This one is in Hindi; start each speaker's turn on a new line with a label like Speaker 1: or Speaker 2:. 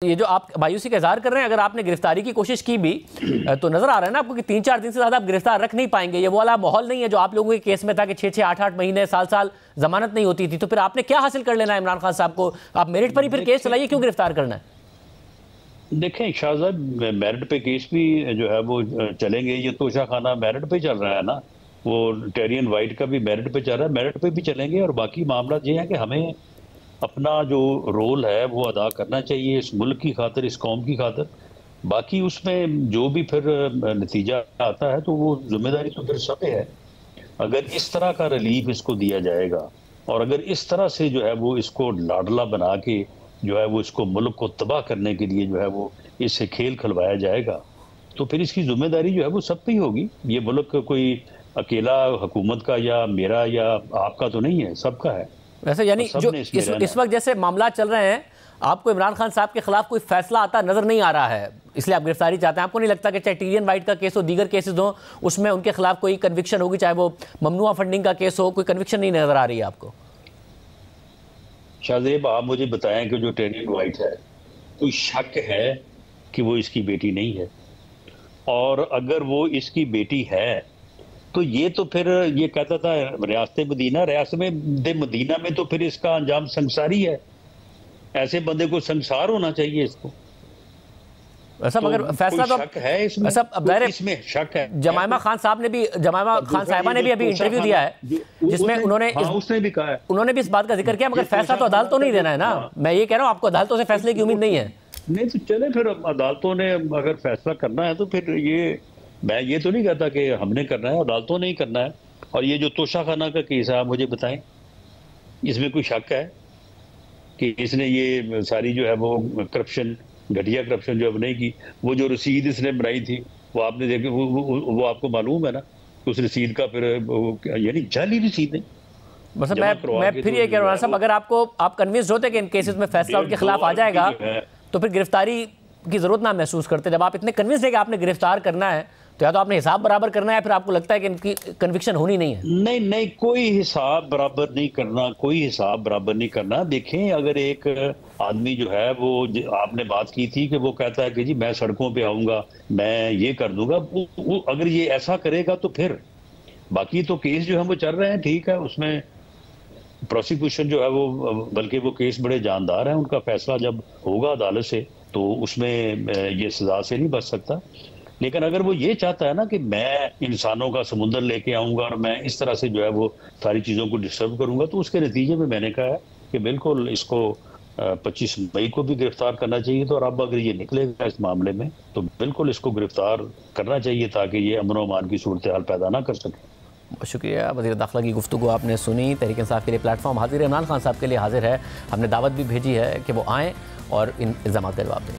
Speaker 1: ये जो आप मायूसी का इजहार कर रहे हैं, अगर आपने गिरफ्तारी की कोशिश की भी तो नजर आ रहा है ना आपको कि 3-4 दिन से ज्यादा आप गिरफ्तार रख नहीं पाएंगे। ये वो वाला माहौल नहीं है जो आप लोगों के केस में था कि 6-6, 8-8 महीने, साल जमानत नहीं होती थी। तो फिर आपने क्या हासिल कर लेना है इमरान खान साहब को? आप मेरिट पर ही फिर केस चलाइए, क्यों गिरफ्तार करना है?
Speaker 2: देखें शाहजाद, मेरिट पे केस भी जो है वो चलेंगे। ये तोशा खाना मेरिट पे चल रहा है ना, वो टेरियन वाइट का भी मेरिट पे चल रहा है, मेरिट पे भी चलेंगे। और बाकी मामला ये है कि हमें अपना जो रोल है वो अदा करना चाहिए इस मुल्क की खातिर, इस कौम की खातिर। बाकी उसमें जो भी फिर नतीजा आता है तो वो जिम्मेदारी तो फिर सब है। अगर इस तरह का रिलीफ इसको दिया जाएगा और अगर इस तरह से जो है वो इसको लाडला बना के जो है वो इसको मुल्क को तबाह करने के लिए जो है वो इससे खेल खिलवाया जाएगा, तो फिर इसकी जिम्मेदारी जो है वो सब पे ही होगी। ये मुल्क कोई अकेला हुकूमत का या मेरा या आपका तो नहीं है, सबका है।
Speaker 1: वैसे यानी जो इस वक्त जैसे मामला चल रहे हैं, आपको इमरान खान साहब के खिलाफ कोई फैसला आता नजर नहीं आ रहा है, इसलिए आप गिरफ्तारी चाहते हैं? आपको नहीं लगता कि चाहे टेरियन वाइट का केस हो, दीगर केसेस हो, उसमें उनके खिलाफ कोई कन्विक्शन होगी? चाहे वो ममनुआ फंडिंग का केस हो, कोई कन्विक्शन नहीं नजर आ रही है आपको?
Speaker 2: शाहजेब, आप मुझे बताएं कि जो टेरियन वाइट है, कोई शक है कि वो इसकी बेटी नहीं है? और अगर वो इसकी बेटी है तो ये तो फिर ये कहता था रियासत मदीना में तो फिर इसका अंजाम संसारी है। ऐसे बंदे को संसार होना चाहिए इसको।
Speaker 1: वैसा
Speaker 2: तो
Speaker 1: मगर फैसला तो
Speaker 2: शक है इसमें, इसमें शक है।
Speaker 1: जमाइमा खान साहिबा ने भी अभी इंटरव्यू दिया है जिसमें
Speaker 2: उसने भी कहा है,
Speaker 1: उन्होंने भी इस बात का जिक्र किया, मगर फैसला तो अदालतों नहीं देना है ना। मैं ये कह रहा हूँ, आपको अदालतों से फैसले की उम्मीद नहीं है?
Speaker 2: नहीं तो चले, फिर अदालतों ने अगर फैसला करना है तो फिर मैं ये तो नहीं कहता कि हमने करना है, अदालतों ने ही करना है। और ये जो तोशा खाना का केस है, आप मुझे बताएं, इसमें कोई शक है कि इसने ये सारी जो है वो करप्शन, घटिया करप्शन जो अब नहीं की? वो जो रसीद इसने बनाई थी वो आपने देखी, वो आपको मालूम है ना, उस रसीद का फिर यानी जाली रसीद नहीं।
Speaker 1: मतलब मैं फिर ये कह रहा हूँ साहब, अगर आप कन्विंस्ड होते कि इन केसेस में फैसला उनके खिलाफ आ जाएगा तो फिर गिरफ्तारी की जरूरत ना महसूस करते? जब आप इतने कन्विंस्ड है कि आपने गिरफ्तार करना है तो या तो आपने हिसाब बराबर करना है, फिर आपको लगता है कि इनकी कन्विक्शन होनी नहीं है?
Speaker 2: नहीं, कोई हिसाब बराबर नहीं करना, कोई हिसाब बराबर नहीं करना। देखें, अगर एक आदमी जो है वो आपने बात की थी कि वो कहता है कि जी मैं सड़कों पे आऊंगा, मैं ये कर दूंगा, वो अगर ये ऐसा करेगा तो फिर बाकी तो केस जो है वो चल रहे हैं, ठीक है, उसमें प्रोसिक्यूशन जो है वो, बल्कि वो केस बड़े जानदार हैं, उनका फैसला जब होगा अदालत से तो उसमें ये सजा से नहीं बच सकता। लेकिन अगर वो ये चाहता है ना कि मैं इंसानों का समुंदर लेके आऊंगा और मैं इस तरह से जो है वो सारी चीज़ों को डिस्टर्ब करूंगा, तो उसके नतीजे में मैंने कहा है कि बिल्कुल इसको 25 मई को भी गिरफ्तार करना चाहिए। तो और अब अगर ये निकलेगा इस मामले में तो बिल्कुल इसको गिरफ्तार करना चाहिए ताकि ये अमन अमान की सूरत हाल पैदा ना कर सके।
Speaker 1: शुक्रिया। वज़ीर दाखिला की गुफ्तगू आपने सुनी। तहरीक इंसाफ के लिए प्लेटफॉर्म हाजिर, इमरान खान साहब के लिए हाजिर है। हमने दावत भी भेजी है कि वो आएँ और इन इल्ज़ामात का जवाब दें।